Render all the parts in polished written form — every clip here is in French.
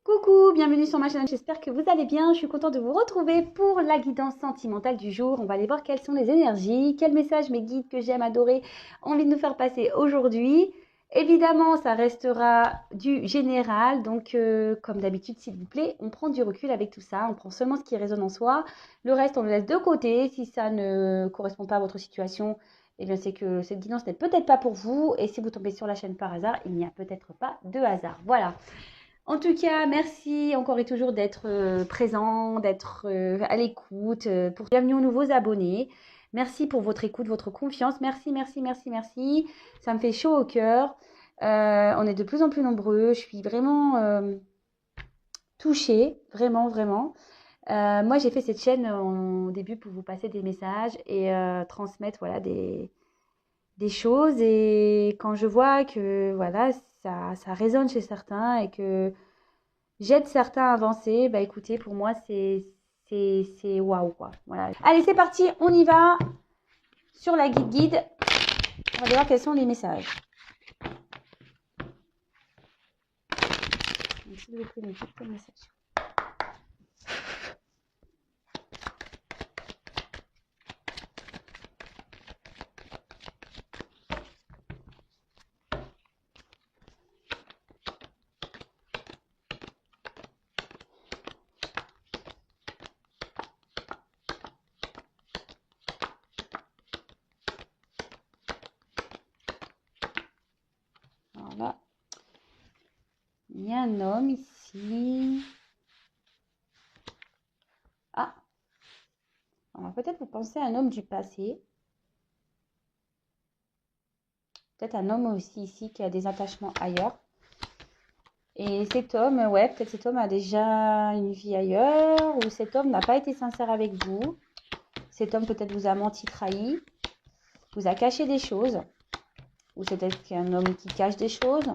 Coucou, bienvenue sur ma chaîne, j'espère que vous allez bien. Je suis contente de vous retrouver pour la guidance sentimentale du jour. On va aller voir quelles sont les énergies, quels messages mes guides que j'aime adorer ont envie de nous faire passer aujourd'hui. Évidemment, ça restera du général, donc comme d'habitude, s'il vous plaît, on prend du recul avec tout ça, on prend seulement ce qui résonne en soi. Le reste, on le laisse de côté. Si ça ne correspond pas à votre situation, eh bien c'est que cette guidance n'est peut-être pas pour vous. Et si vous tombez sur la chaîne par hasard, il n'y a peut-être pas de hasard. Voilà. En tout cas, merci encore et toujours d'être présent, d'être à l'écoute. Bienvenue aux nouveaux abonnés. Merci pour votre écoute, votre confiance. Merci, merci, merci, merci. Ça me fait chaud au cœur. On est de plus en plus nombreux. Je suis vraiment touchée, vraiment, vraiment. Moi, j'ai fait cette chaîne au début pour vous passer des messages et transmettre voilà, des choses. Et quand je vois que voilà, ça résonne chez certains et que j'aide certains à avancer, bah écoutez, pour moi, c'est waouh, quoi. Voilà. Allez, c'est parti, on y va sur la guide. On va voir quels sont les messages. S'il vous plaît, mes petits messages. Voilà. Il y a un homme ici. Ah, alors peut-être vous pensez à un homme du passé. Peut-être un homme aussi ici qui a des attachements ailleurs. Et cet homme, ouais, peut-être cet homme a déjà une vie ailleurs, ou cet homme n'a pas été sincère avec vous. Cet homme peut-être vous a menti, trahi, vous a caché des choses, ou c'est peut-être un homme qui cache des choses,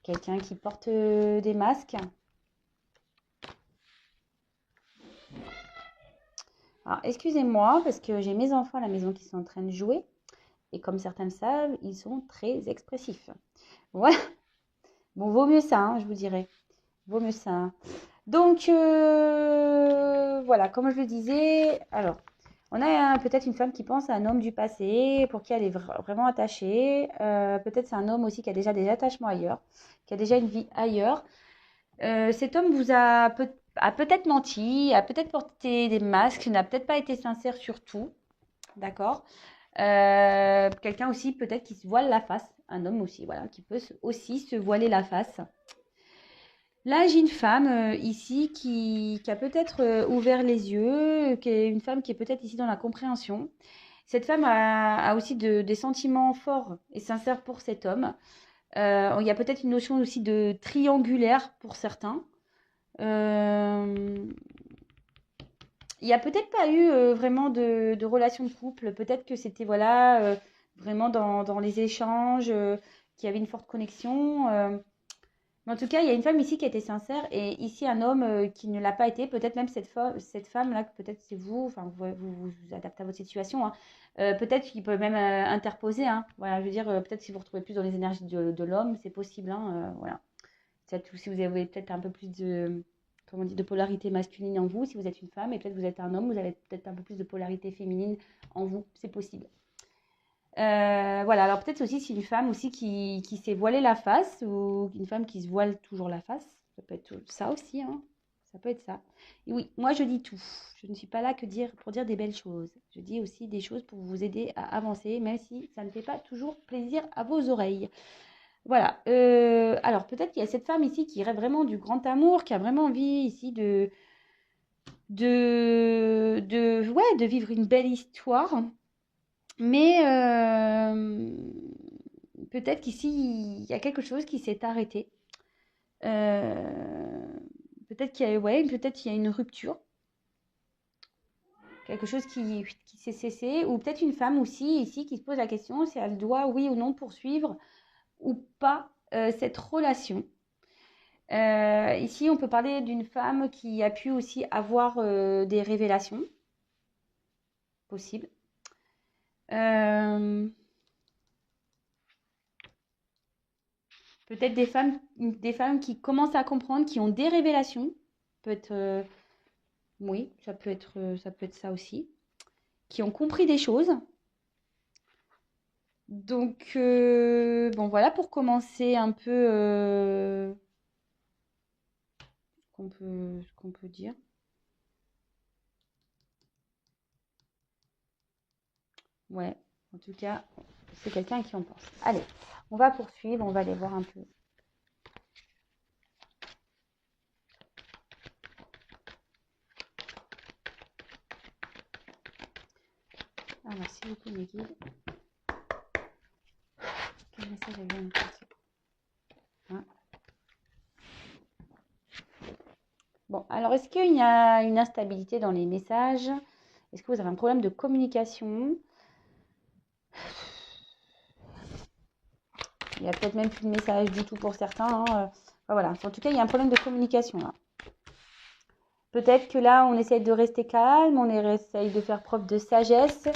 quelqu'un qui porte des masques. Alors, excusez-moi, parce que j'ai mes enfants à la maison qui sont en train de jouer, et comme certains le savent, ils sont très expressifs. Ouais, bon, vaut mieux ça, hein, je vous dirais. Vaut mieux ça, hein. Donc, voilà, comme je le disais, alors, on a peut-être une femme qui pense à un homme du passé, pour qui elle est vraiment attachée. Peut-être c'est un homme aussi qui a déjà des attachements ailleurs, qui a déjà une vie ailleurs. Cet homme vous a peut-être menti, a peut-être porté des masques, n'a peut-être pas été sincère sur tout, d'accord. Quelqu'un aussi peut-être qui se voile la face, un homme aussi, voilà, qui peut aussi se voiler la face. Là, j'ai une femme ici qui a peut-être ouvert les yeux, qui est une femme qui est peut-être ici dans la compréhension. Cette femme a aussi des sentiments forts et sincères pour cet homme. Il y a peut-être une notion aussi de triangulaire pour certains. Il n'y a peut-être pas eu vraiment de relation de couple. Peut-être que c'était voilà, vraiment dans les échanges, qu'il y avait une forte connexion. Mais en tout cas, il y a une femme ici qui a été sincère et ici un homme qui ne l'a pas été. Peut-être même cette femme-là, peut-être c'est vous, enfin vous adaptez à votre situation, hein. Peut-être qu'il peut même interposer, hein. Voilà, je veux dire, peut-être si vous retrouvez plus dans les énergies de l'homme, c'est possible, hein, voilà. Peut-être si vous avez peut-être un peu plus de, comment on dit, de polarité masculine en vous, si vous êtes une femme, et peut-être vous êtes un homme, vous avez peut-être un peu plus de polarité féminine en vous, c'est possible. Voilà, alors peut-être aussi si une femme aussi qui s'est voilée la face ou une femme qui se voile toujours la face, ça peut être ça aussi, hein. Ça peut être ça. Et oui, moi je dis tout. Je ne suis pas là pour dire des belles choses. Je dis aussi des choses pour vous aider à avancer, même si ça ne fait pas toujours plaisir à vos oreilles. Voilà. Alors peut-être qu'il y a cette femme ici qui rêve vraiment du grand amour, qui a vraiment envie ici de vivre une belle histoire. Mais peut-être qu'ici, il y a quelque chose qui s'est arrêté. Euh, peut-être qu'il y a, ouais, peut-être qu'il y a une rupture, quelque chose qui s'est cessé, ou peut-être une femme aussi ici qui se pose la question si elle doit, oui ou non, poursuivre ou pas cette relation. Ici, on peut parler d'une femme qui a pu aussi avoir des révélations possibles. Euh, Peut-être des femmes qui commencent à comprendre, qui ont des révélations. Peut être, oui, ça peut être ça aussi. Qui ont compris des choses. Donc, bon, voilà pour commencer un peu ce qu'on peut dire. Ouais, en tout cas, c'est quelqu'un à qui on pense. Allez, on va poursuivre, on va aller voir un peu. Ah, merci beaucoup, mes guides. Quel message elle vient me passer? Hein. Bon, alors est-ce qu'il y a une instabilité dans les messages? Est-ce que vous avez un problème de communication? Il n'y a peut-être même plus de message du tout pour certains. Hein. Enfin, voilà. En tout cas, il y a un problème de communication là. Peut-être que là, on essaye de rester calme, on essaye de faire preuve de sagesse.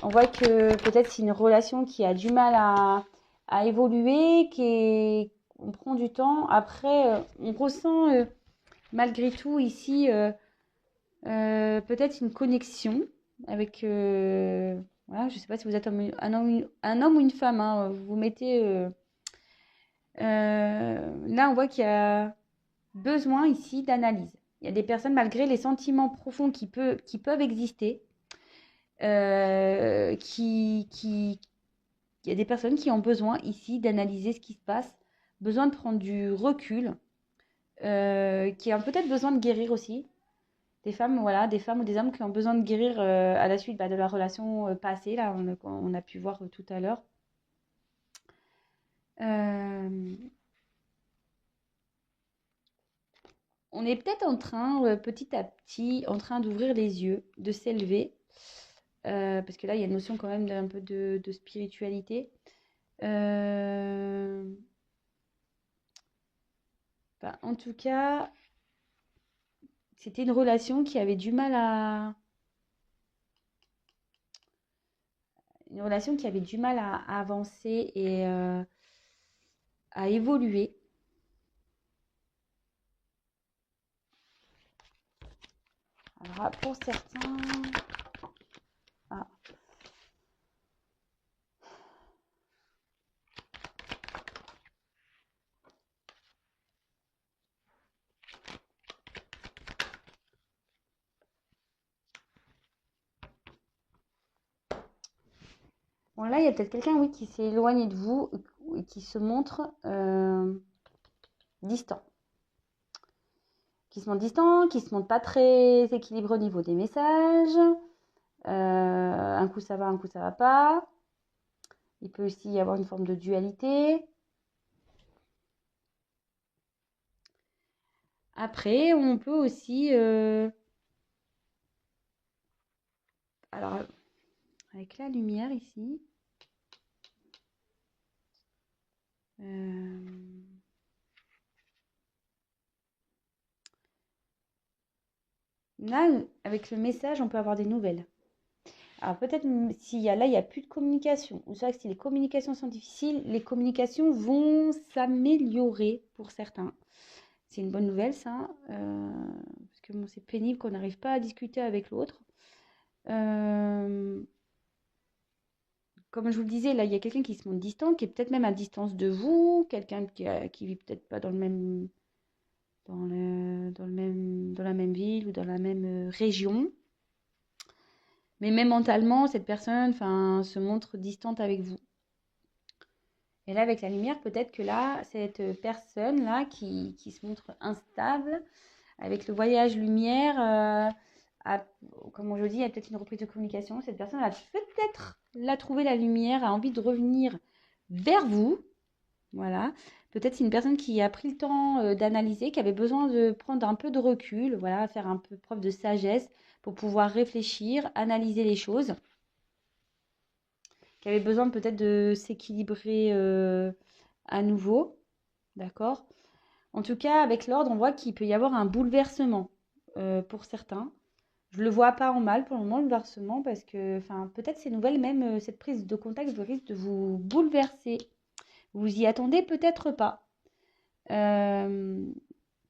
On voit que peut-être c'est une relation qui a du mal à évoluer, on prend du temps. Après, on ressent malgré tout ici peut-être une connexion avec... voilà, je ne sais pas si vous êtes un homme ou une femme. Hein, vous mettez... là, on voit qu'il y a besoin ici d'analyse. Il y a des personnes, malgré les sentiments profonds qui peuvent exister, il y a des personnes qui ont besoin ici d'analyser ce qui se passe, besoin de prendre du recul, qui ont peut-être besoin de guérir aussi. Des femmes, voilà, des femmes ou des hommes qui ont besoin de guérir à la suite de la relation passée, là, on a pu voir tout à l'heure. On est peut-être en train, petit à petit, en train d'ouvrir les yeux, de s'élever. Parce que là, il y a une notion quand même d'un peu de spiritualité. En tout cas, c'était une relation qui avait du mal à... Une relation qui avait du mal à avancer et à évoluer. Alors, pour certains... Ah. Bon, là, il y a peut-être quelqu'un, oui, qui s'est éloigné de vous et qui se montre distant. Qui se montre distant, qui se montre pas très équilibré au niveau des messages. Un coup ça va, un coup ça va pas. Il peut aussi y avoir une forme de dualité. Après, on peut aussi... alors, avec la lumière ici... là, avec le message, on peut avoir des nouvelles. Alors peut-être s'il y a là, il n'y a plus de communication. Ou soit si les communications sont difficiles, les communications vont s'améliorer pour certains. C'est une bonne nouvelle, ça. Parce que bon, c'est pénible qu'on n'arrive pas à discuter avec l'autre. Comme je vous le disais, là, il y a quelqu'un qui se montre distant, qui est peut-être même à distance de vous, quelqu'un qui vit peut-être pas dans le même, dans la même ville ou dans la même région. Mais même mentalement, cette personne, se montre distante avec vous. Et là, avec la lumière, peut-être que là, cette personne-là qui se montre instable, avec le voyage lumière, comme je dis, il y a peut-être une reprise de communication. Cette personne a peut-être trouvé la lumière, a envie de revenir vers vous. Voilà. Peut-être c'est une personne qui a pris le temps d'analyser, qui avait besoin de prendre un peu de recul, voilà, faire un peu preuve de sagesse pour pouvoir réfléchir, analyser les choses, qui avait besoin peut-être de s'équilibrer à nouveau. D'accord? En tout cas, avec l'ordre, on voit qu'il peut y avoir un bouleversement pour certains. Je ne le vois pas en mal pour le moment, le bouleversement, parce que peut-être ces nouvelles, même cette prise de contact risque de vous bouleverser. Vous y attendez peut-être pas. Euh,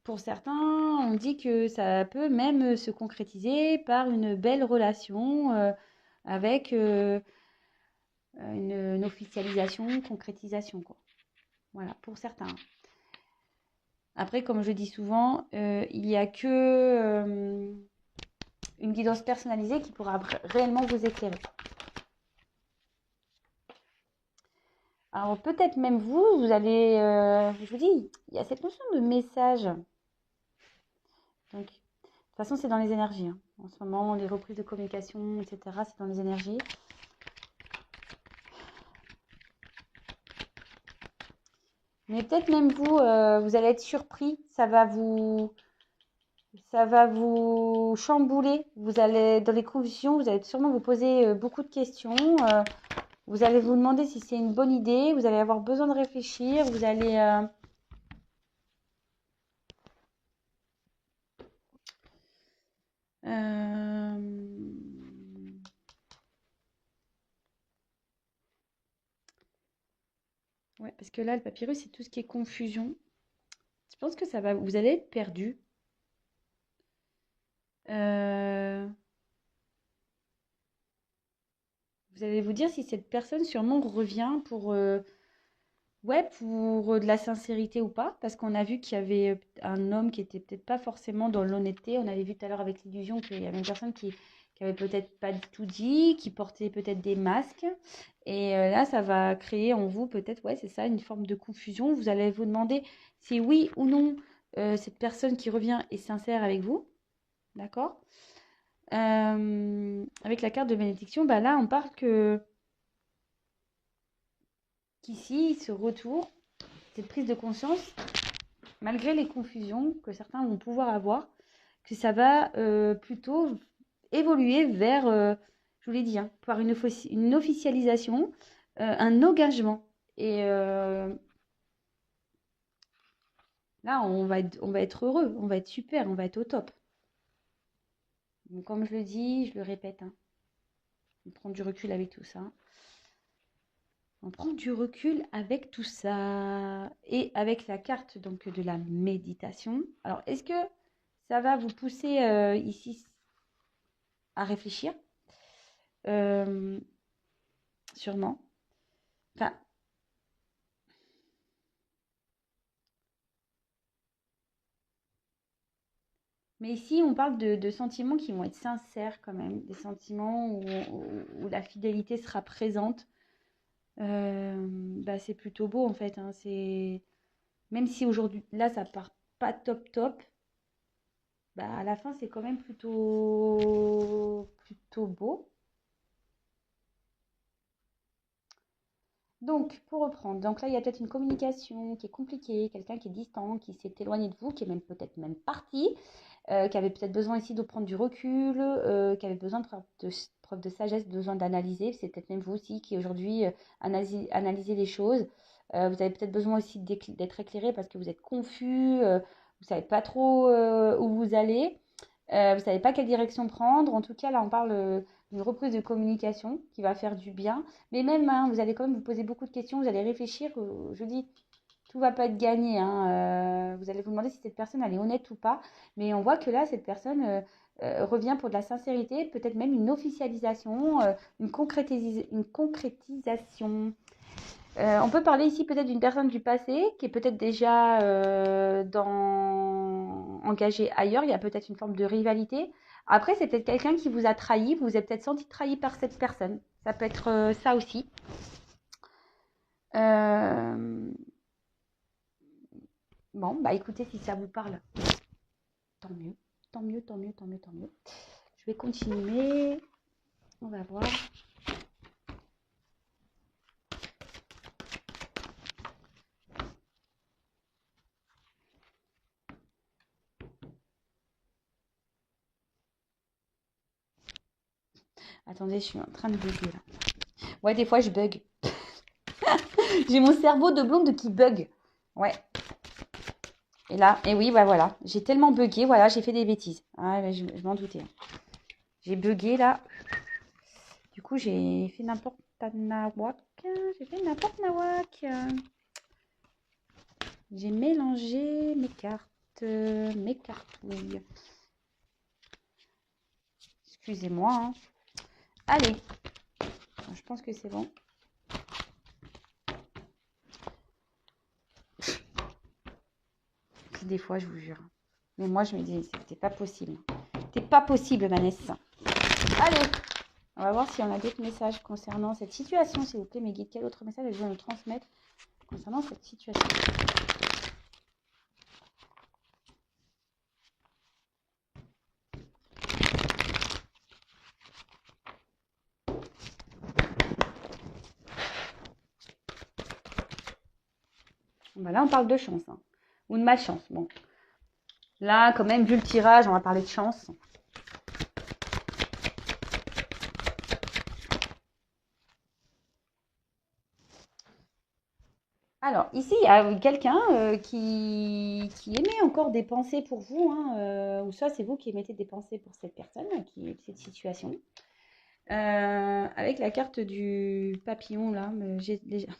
pour certains, on dit que ça peut même se concrétiser par une belle relation avec une officialisation, concrétisation, quoi. Voilà, pour certains. Après, comme je dis souvent, il n'y a que une guidance personnalisée qui pourra réellement vous éclairer. Alors peut-être même vous allez, je vous dis, il y a cette notion de message. Donc, de toute façon, c'est dans les énergies. Hein. En ce moment, les reprises de communication, etc., c'est dans les énergies. Mais peut-être même vous, vous allez être surpris. Ça va vous chambouler. Vous allez, dans les confusions, vous allez sûrement vous poser beaucoup de questions. Vous allez vous demander si c'est une bonne idée. Vous allez avoir besoin de réfléchir. Vous allez... Ouais, parce que là, le papyrus, c'est tout ce qui est confusion. Je pense que ça va... Vous allez être perdu. Vous allez vous dire si cette personne sûrement revient pour... Ouais, pour de la sincérité ou pas, parce qu'on a vu qu'il y avait un homme qui était peut-être pas forcément dans l'honnêteté. On avait vu tout à l'heure avec l'illusion qu'il y avait une personne qui avait peut-être pas du tout dit, qui portait peut-être des masques. Et là, ça va créer en vous peut-être, ouais, c'est ça, une forme de confusion. Vous allez vous demander si oui ou non cette personne qui revient est sincère avec vous. D'accord? Avec la carte de bénédiction, bah là, on parle que qu'ici, ce retour, cette prise de conscience, malgré les confusions que certains vont pouvoir avoir, que ça va plutôt évoluer vers, je vous l'ai dit, hein, par une officialisation, un engagement. Et là, on va être heureux, on va être super, on va être au top. Donc, comme je le dis, je le répète, hein, on prend du recul avec tout ça. On prend du recul avec tout ça. Et avec la carte donc, de la méditation. Alors, est-ce que ça va vous pousser ici à réfléchir? Sûrement. Enfin, mais ici, on parle de sentiments qui vont être sincères quand même. Des sentiments où la fidélité sera présente. Bah, c'est plutôt beau en fait. Hein. Même si aujourd'hui, là, ça part pas top top. Bah, à la fin, c'est quand même plutôt beau. Donc, pour reprendre, donc là, il y a peut-être une communication qui est compliquée, quelqu'un qui est distant, qui s'est éloigné de vous, qui est même peut-être même parti, qui avait peut-être besoin ici de prendre du recul, qui avait besoin de preuve de sagesse, besoin d'analyser. C'est peut-être même vous aussi qui aujourd'hui analysez les choses. Vous avez peut-être besoin aussi d'être éclairé parce que vous êtes confus, vous ne savez pas trop où vous allez, vous ne savez pas quelle direction prendre. En tout cas, là, on parle d'une reprise de communication qui va faire du bien. Mais même, hein, vous allez quand même vous poser beaucoup de questions, vous allez réfléchir. Je dis, tout va pas être gagné. Hein. Vous allez vous demander si cette personne elle est honnête ou pas. Mais on voit que là, cette personne revient pour de la sincérité, peut-être même une officialisation, une concrétisation. On peut parler ici peut-être d'une personne du passé qui est peut-être déjà engagée ailleurs. Il y a peut-être une forme de rivalité. Après, c'est peut-être quelqu'un qui vous a trahi. Vous vous êtes peut-être senti trahi par cette personne. Ça peut être ça aussi. Euh, Bon, bah écoutez, si ça vous parle, tant mieux. Tant mieux, tant mieux, tant mieux, tant mieux. Je vais continuer. On va voir. Attendez, je suis en train de bugger là. Ouais, des fois je bug. J'ai mon cerveau de blonde qui bug. Ouais. Et là, et oui, bah voilà. J'ai tellement bugué, voilà, j'ai fait des bêtises. Ah, bah, je m'en doutais. J'ai bugué là. Du coup, j'ai fait n'importe nawak. J'ai fait n'importe nawak. J'ai mélangé mes cartes, mes cartouilles. Excusez-moi, hein. Allez, je pense que c'est bon. Des fois, je vous jure. Mais moi, je me dis, c'était pas possible. C'était pas possible, Vanessa. Allez, on va voir si on a d'autres messages concernant cette situation, s'il vous plaît, mes guides. Quel autre message je vais me transmettre concernant cette situation? Ben là, on parle de chance, hein, ou de malchance. Bon, là, quand même, vu le tirage, on va parler de chance. Alors, ici, il y a quelqu'un qui émet encore des pensées pour vous, hein, ou soit c'est vous qui émettez des pensées pour cette personne, qui est cette situation. Avec la carte du papillon, là, j'ai déjà...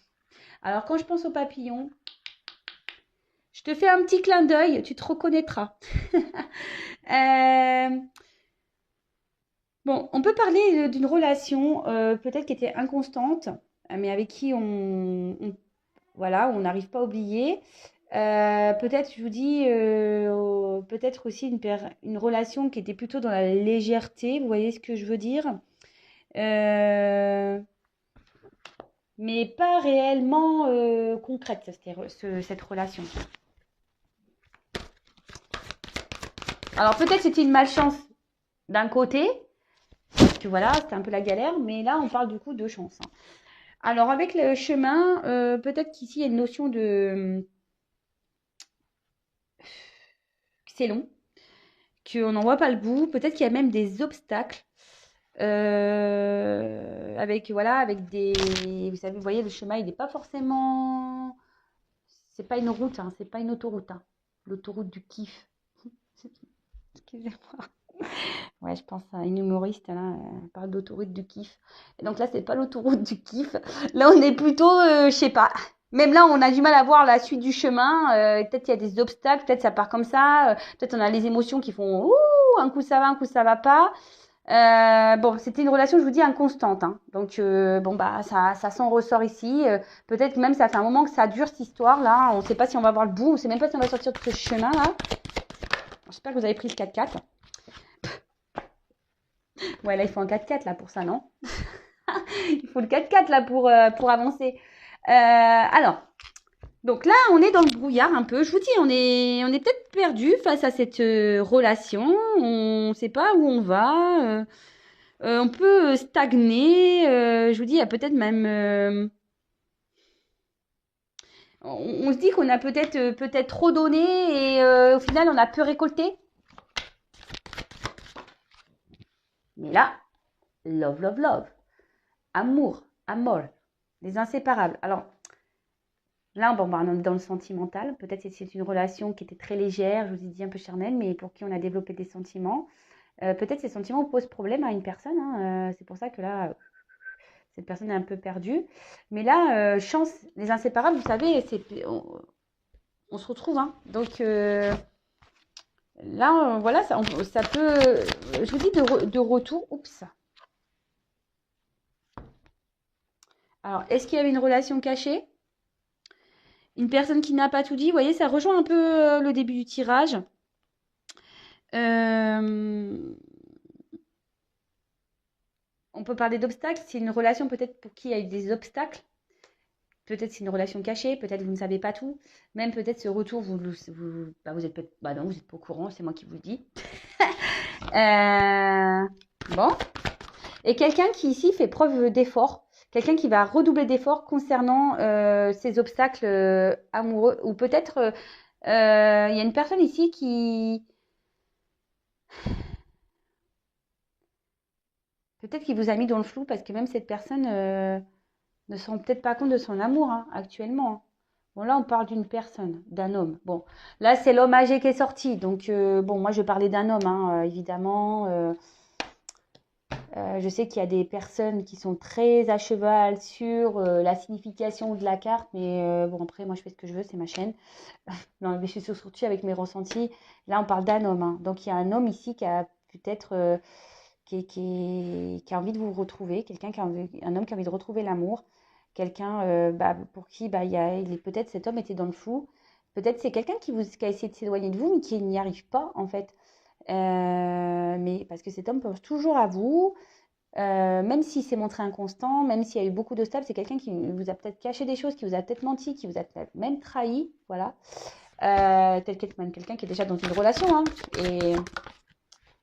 Alors, quand je pense au papillon, je te fais un petit clin d'œil, tu te reconnaîtras. Bon, on peut parler d'une relation peut-être qui était inconstante, mais avec qui voilà, on n'arrive pas à oublier. Peut-être, je vous dis, peut-être aussi une relation qui était plutôt dans la légèreté, vous voyez ce que je veux dire? Mais pas réellement concrète, cette relation. Alors peut-être c'était une malchance d'un côté, parce que voilà, c'était un peu la galère, mais là on parle du coup de chance. Hein. Alors avec le chemin, peut-être qu'ici il y a une notion de... c'est long, qu'on n'en voit pas le bout, peut-être qu'il y a même des obstacles. Avec voilà, avec des... Vous savez, vous voyez, le chemin, il n'est pas forcément... C'est pas une route, hein, c'est pas une autoroute. Hein. L'autoroute du kiff. Excusez-moi. Ouais, je pense à une humoriste, là, elle parle d'autoroute du kiff. Et donc là, c'est pas l'autoroute du kiff. Là, on est plutôt, je sais pas. Même là, on a du mal à voir la suite du chemin. Peut-être il y a des obstacles, peut-être ça part comme ça. Peut-être on a les émotions qui font ouh, un coup ça va, un coup ça va pas. Bon, c'était une relation, je vous dis, inconstante. Hein. Donc, bon, bah, ça s'en ressort ici. Peut-être même ça fait un moment que ça dure cette histoire-là. On ne sait pas si on va voir le bout. On ne sait même pas si on va sortir de ce chemin-là. J'espère que vous avez pris le 4x4. Ouais, là, il faut un 4x4 là pour ça, non? Il faut le 4x4 là pour avancer. Alors, donc là, on est dans le brouillard un peu. Je vous dis, on est peut-être perdu face à cette relation. On ne sait pas où on va. On peut stagner. Je vous dis, il y a peut-être même... on se dit qu'on a peut-être trop donné et au final, on a peu récolté. Mais là, love, love, love. Amour, amour. Les inséparables. Alors, là, bon, on est dans le sentimental. Peut-être que c'est une relation qui était très légère, je vous ai dit un peu charnelle, mais pour qui on a développé des sentiments. Peut-être ces sentiments posent problème à une personne. Hein. C'est pour ça que là, cette personne est un peu perdue. Mais là, chance, les inséparables, vous savez, on se retrouve. Hein. Donc là, voilà, ça peut... Je vous dis de retour. Oups. Alors, est-ce qu'il y avait une relation cachée? Une personne qui n'a pas tout dit, vous voyez, ça rejoint un peu le début du tirage. On peut parler d'obstacles. C'est une relation peut-être pour qui il y a eu des obstacles. Peut-être c'est une relation cachée, peut-être vous ne savez pas tout. Même peut-être ce retour, vous êtes peut-être... Bah non, vous n'êtes pas au courant, c'est moi qui vous le dis. Bon. Et quelqu'un qui ici fait preuve d'effort. Quelqu'un qui va redoubler d'efforts concernant ces obstacles amoureux. Ou peut-être il y a une personne ici qui... Peut-être qu'il vous a mis dans le flou parce que même cette personne ne se rend peut-être pas compte de son amour hein, actuellement. Hein. Bon, là, on parle d'une personne, d'un homme. Bon, là, c'est l'homme âgé qui est sorti. Donc, bon, moi, je parlais d'un homme, hein, évidemment. Je sais qu'il y a des personnes qui sont très à cheval sur la signification de la carte, mais bon, après, moi, je fais ce que je veux, c'est ma chaîne. Non, mais je suis surtout avec mes ressentis. Là, on parle d'un homme, hein. Donc, il y a un homme ici qui a peut-être qui a envie de vous retrouver, quelqu'un qui a un homme qui a envie de retrouver l'amour, quelqu'un pour qui il est peut-être cet homme était dans le flou. Peut-être c'est quelqu'un qui a essayé de s'éloigner de vous, mais qui n'y arrive pas, en fait. Mais parce que cet homme pense toujours à vous, même s'il s'est montré inconstant, même s'il y a eu beaucoup d'obstacles, c'est quelqu'un qui vous a peut-être caché des choses, qui vous a peut-être menti, qui vous a peut-être même trahi, voilà. Peut-être même quelqu'un qui est déjà dans une relation, hein.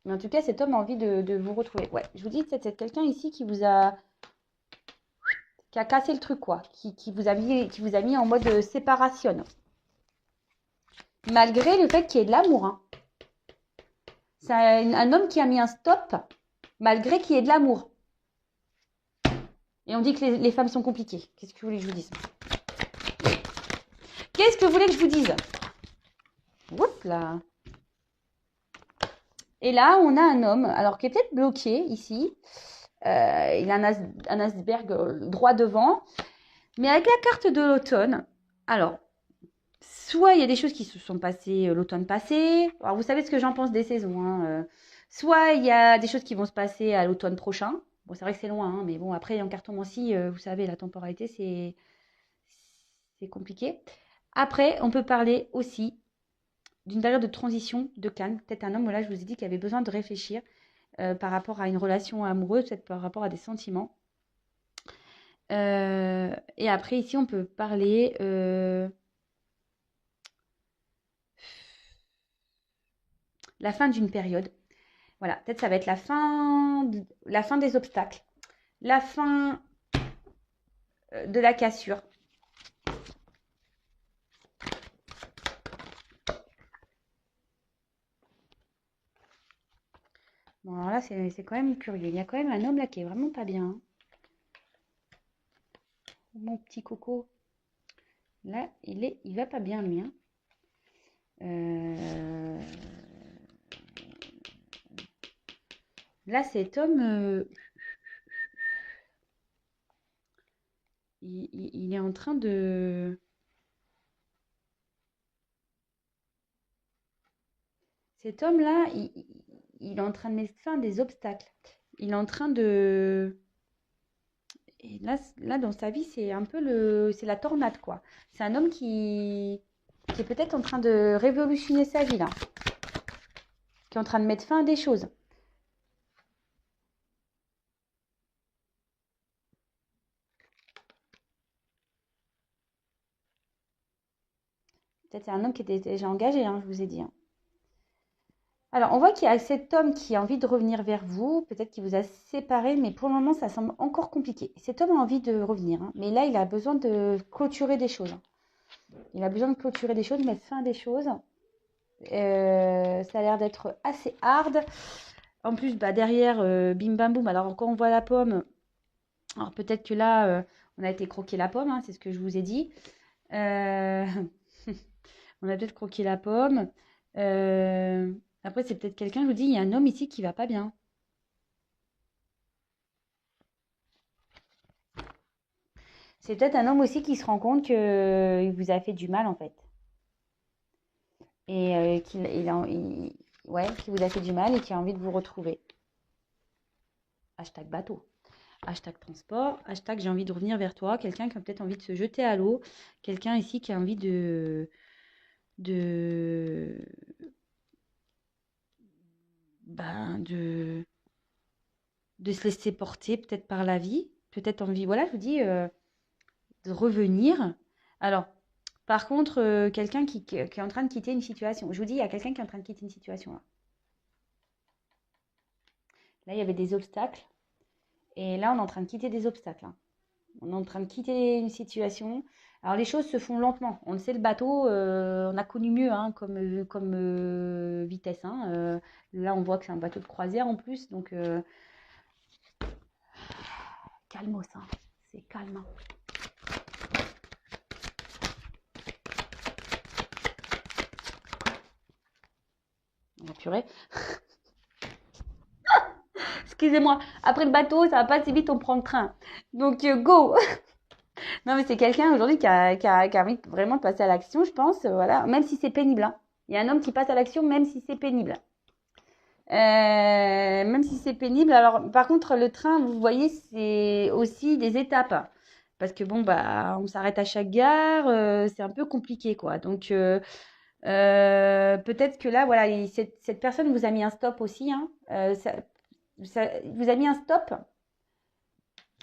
Mais en tout cas, cet homme a envie de vous retrouver. Ouais, je vous dis, c'est quelqu'un ici qui a cassé le truc, quoi, qui vous a mis en mode séparation. Malgré le fait qu'il y ait de l'amour, hein. C'est un homme qui a mis un stop, malgré qu'il y ait de l'amour. Et on dit que les femmes sont compliquées. Qu'est-ce que vous voulez que je vous dise? Qu'est-ce que vous voulez que je vous dise? Oups là. Et là, on a un homme, alors qui est peut-être bloqué ici. Il a un iceberg droit devant. Mais avec la carte de l'automne, alors, soit il y a des choses qui se sont passées l'automne passé. Alors, vous savez ce que j'en pense des saisons, hein. Soit il y a des choses qui vont se passer à l'automne prochain. Bon, c'est vrai que c'est loin, hein, mais bon, après, en cartomancie, vous savez, la temporalité, c'est compliqué. Après, on peut parler aussi d'une période de transition, de calme. Peut-être un homme, là, je vous ai dit qu'il avait besoin de réfléchir par rapport à une relation amoureuse, peut-être par rapport à des sentiments. Et après, ici, on peut parler la fin d'une période. Voilà, peut-être ça va être la fin des obstacles, la fin de la cassure. Bon, alors là, c'est quand même curieux. Il y a quand même un homme là qui est vraiment pas bien, hein. Mon petit coco, là, il va pas bien, lui, hein. Là, cet homme, il est en train de... Cet homme-là, il est en train de mettre fin à des obstacles. Il est en train de... Et là, dans sa vie, c'est un peu c'est la tornade, quoi. C'est un homme qui est peut-être en train de révolutionner sa vie, là. Qui est en train de mettre fin à des choses. Peut-être c'est un homme qui était déjà engagé, hein, je vous ai dit, hein. Alors, on voit qu'il y a cet homme qui a envie de revenir vers vous. Peut-être qu'il vous a séparé, mais pour le moment, ça semble encore compliqué. Cet homme a envie de revenir, hein, mais là, il a besoin de clôturer des choses, hein. Il a besoin de clôturer des choses, mettre fin à des choses. Ça a l'air d'être assez hard. En plus, derrière, bim bam boum. Alors, quand on voit la pomme, alors peut-être que là, on a été croquer la pomme, hein, c'est ce que je vous ai dit. Euh, on a peut-être croqué la pomme. Après, c'est peut-être quelqu'un, je vous dis, il y a un homme ici qui va pas bien. C'est peut-être un homme aussi qui se rend compte qu'il vous a fait du mal, en fait. Et ouais, qui vous a fait du mal et qui a envie de vous retrouver. Hashtag bateau. Hashtag transport, hashtag j'ai envie de revenir vers toi, quelqu'un qui a peut-être envie de se jeter à l'eau, quelqu'un ici qui a envie de, ben, de se laisser porter peut-être par la vie, peut-être envie, voilà, je vous dis, de revenir. Alors, par contre, quelqu'un qui est en train de quitter une situation. Je vous dis, il y a quelqu'un qui est en train de quitter une situation là. Là, il y avait des obstacles. Et là, on est en train de quitter des obstacles, hein. On est en train de quitter une situation. Alors les choses se font lentement. On le sait, le bateau, on a connu mieux, hein, comme vitesse, hein. Là, on voit que c'est un bateau de croisière en plus. Donc, calmos, hein. C'est calme, hein. Oh, purée. Excusez-moi, après le bateau, ça va pas si vite, on prend le train. Donc, go. Non, mais c'est quelqu'un aujourd'hui qui a envie vraiment de passer à l'action, je pense. Voilà, même si c'est pénible, hein. Il y a un homme qui passe à l'action, même si c'est pénible. Même si c'est pénible. Alors, par contre, le train, vous voyez, c'est aussi des étapes. Parce que bon, bah, on s'arrête à chaque gare, c'est un peu compliqué, quoi. Donc, peut-être que là, voilà, cette personne vous a mis un stop aussi, hein. Vous a mis un stop.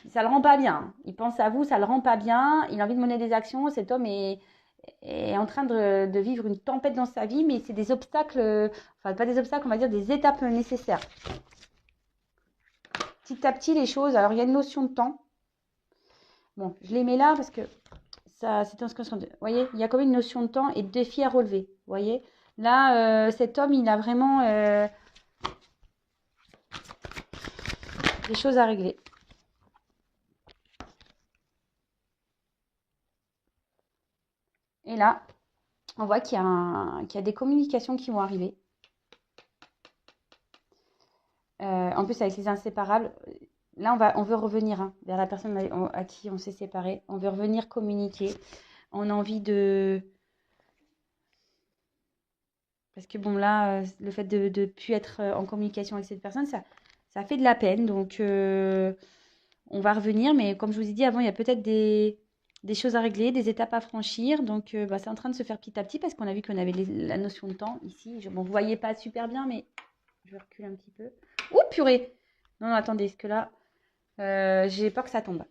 Ça le rend pas bien, hein. Il pense à vous, ça le rend pas bien. Il a envie de mener des actions. Cet homme est en train de vivre une tempête dans sa vie, mais c'est des obstacles, enfin pas des obstacles, on va dire des étapes nécessaires. Petit à petit, les choses. Alors, il y a une notion de temps. Bon, je les mets là parce que ça, c'est ce que vous voyez, il y a quand même une notion de temps et de défis à relever. Vous voyez, là, cet homme, il a vraiment des choses à régler. Et là, on voit qu'il y a des communications qui vont arriver. En plus, avec les inséparables, là, on veut revenir, hein, vers la personne à qui on s'est séparé. On veut revenir communiquer. On a envie de... Parce que bon, là, le fait de ne plus être en communication avec cette personne, ça fait de la peine. Donc, on va revenir. Mais comme je vous ai dit avant, il y a peut-être des choses à régler, des étapes à franchir. Donc, bah, c'est en train de se faire petit à petit parce qu'on a vu qu'on avait la notion de temps ici. Bon, vous ne voyez pas super bien, mais je recule un petit peu. Ouh, purée! Non, non, attendez, parce que là, j'ai peur que ça tombe.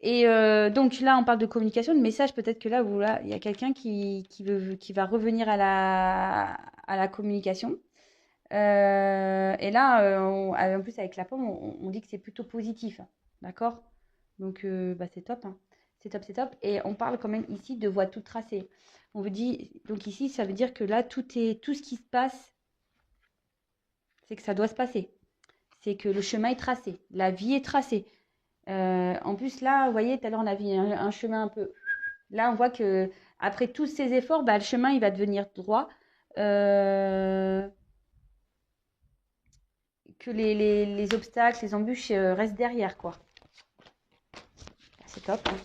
Et donc là, on parle de communication, de message. Peut-être que là, il y a quelqu'un qui va revenir à la communication. Et là, en plus, avec la pomme, on dit que c'est plutôt positif. D'accord? Donc, bah, c'est top, hein. C'est top, c'est top. Et on parle quand même ici de voie toute tracée. On vous dit, donc ici, ça veut dire que là, tout ce qui se passe, c'est que ça doit se passer. C'est que le chemin est tracé. La vie est tracée. En plus, là, vous voyez, tout à l'heure, on a vu un chemin un peu. Là, on voit que après tous ces efforts, bah, le chemin, il va devenir droit. Que les obstacles, les embûches restent derrière, quoi. C'est top, hein.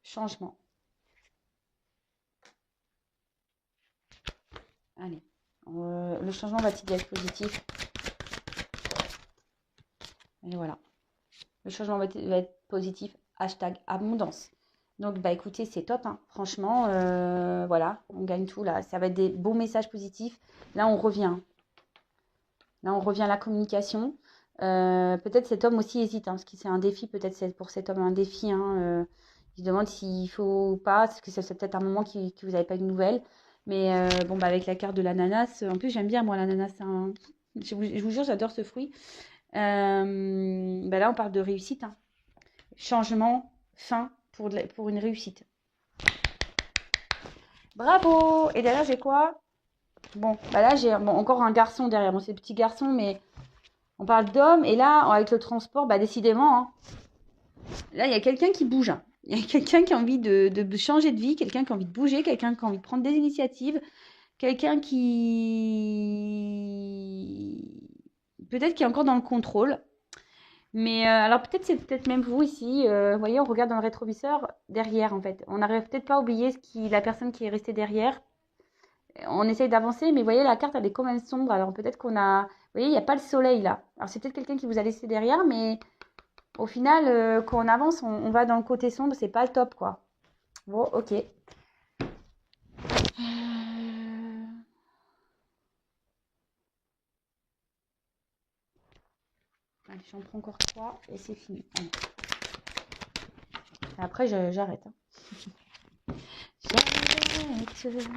Changement. Allez. Le changement va-t-il être positif? Et voilà. Le changement va être positif. Hashtag abondance. Donc, bah écoutez, c'est top, hein. Franchement, voilà, on gagne tout là. Ça va être des beaux messages positifs. Là, on revient. Là, on revient à la communication. Peut-être cet homme aussi hésite, hein, parce que c'est un défi. Peut-être c'est pour cet homme un défi, hein. Il se demande s'il faut ou pas, parce que c'est peut-être un moment que vous n'avez pas de nouvelles. Mais bon, bah, avec la carte de l'ananas, en plus, j'aime bien, moi, l'ananas, hein. Je vous jure, j'adore ce fruit. Bah là, on parle de réussite, hein. Changement, fin pour une réussite. Bravo! Et derrière, j'ai quoi? Bon, bah là, j'ai encore un garçon derrière. Bon, c'est le petit garçon, mais on parle d'homme. Et là, avec le transport, bah décidément, hein, là, il y a quelqu'un qui bouge, hein. Il y a quelqu'un qui a envie de changer de vie, quelqu'un qui a envie de bouger, quelqu'un qui a envie de prendre des initiatives, quelqu'un qui... Peut-être qui est encore dans le contrôle. Mais alors peut-être c'est peut-être même vous ici. Vous voyez, on regarde dans le rétroviseur derrière en fait. On n'arrive peut-être pas à oublier la personne qui est restée derrière. On essaye d'avancer, mais vous voyez, la carte elle est quand même sombre. Alors peut-être qu'on a... Vous voyez, il n'y a pas le soleil là. Alors c'est peut-être quelqu'un qui vous a laissé derrière, mais au final, quand on avance, on va dans le côté sombre. C'est pas le top quoi. Bon, ok. Allez, j'en prends encore 3 et c'est fini. Allez. Après, j'arrête, hein. J'arrête.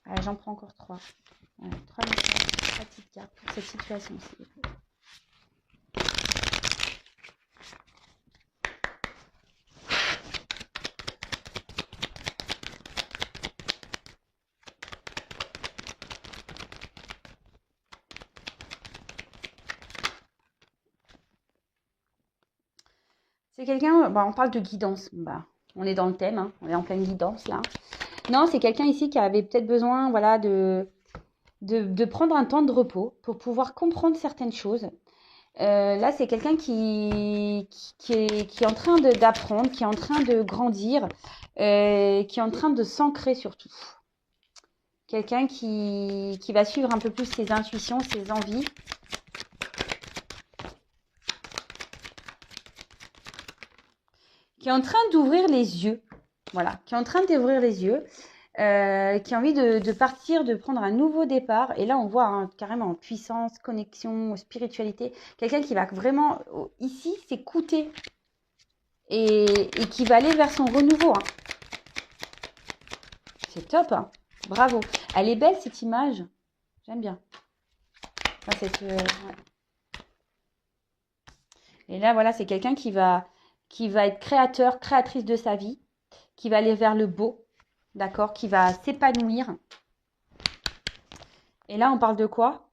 Allez, j'en prends encore 3. Voilà, 3 petites cartes pour cette situation-ci. C'est quelqu'un, bah, on parle de guidance. Bah, on est dans le thème, hein, on est en pleine guidance là. Non, c'est quelqu'un ici qui avait peut-être besoin, voilà, de prendre un temps de repos pour pouvoir comprendre certaines choses. Là, c'est quelqu'un qui est en train d'apprendre, qui est en train de grandir, qui est en train de s'ancrer surtout. Quelqu'un qui va suivre un peu plus ses intuitions, ses envies. Qui est en train d'ouvrir les yeux. Voilà, qui est en train d'ouvrir les yeux. Qui a envie de partir, de prendre un nouveau départ. Et là, on voit hein, carrément puissance, connexion, spiritualité. Quelqu'un qui va vraiment, ici, s'écouter et qui va aller vers son renouveau. Hein. C'est top, hein. Bravo. Elle est belle cette image. J'aime bien. Enfin, ouais. Et là, voilà, c'est quelqu'un qui va être créateur, créatrice de sa vie, qui va aller vers le beau, d'accord, qui va s'épanouir. Et là, on parle de quoi?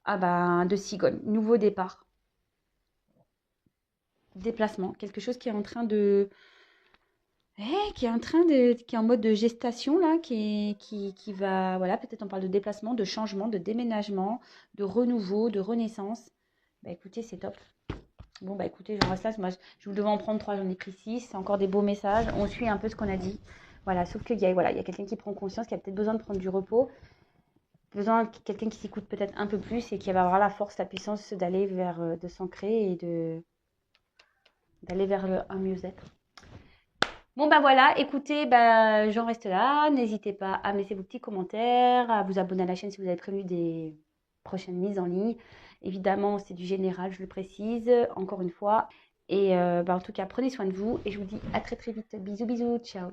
Ah bah, de cigogne, nouveau départ, déplacement, quelque chose qui est en train de... qui est en train de... qui est en mode de gestation, là, qui va... Voilà, peut-être on parle de déplacement, de changement, de déménagement, de renouveau, de renaissance. Bah écoutez, c'est top. Bon, bah écoutez, j'en reste là. Moi, je devais en prendre 3, j'en ai pris 6. C'est encore des beaux messages. On suit un peu ce qu'on a dit. Voilà, sauf qu'il y a, voilà, il y a quelqu'un qui prend conscience, qui a peut-être besoin de prendre du repos, besoin de quelqu'un qui s'écoute peut-être un peu plus et qui va avoir la force, la puissance d'aller vers, de s'ancrer et d'aller vers un mieux-être. Bon, bah voilà, écoutez, bah, j'en reste là. N'hésitez pas à me laisser vos petits commentaires, à vous abonner à la chaîne si vous avez prévu des prochaines mises en ligne. Évidemment, c'est du général, je le précise, encore une fois. Et bah, en tout cas, prenez soin de vous et je vous dis à très très vite. Bisous, bisous, ciao.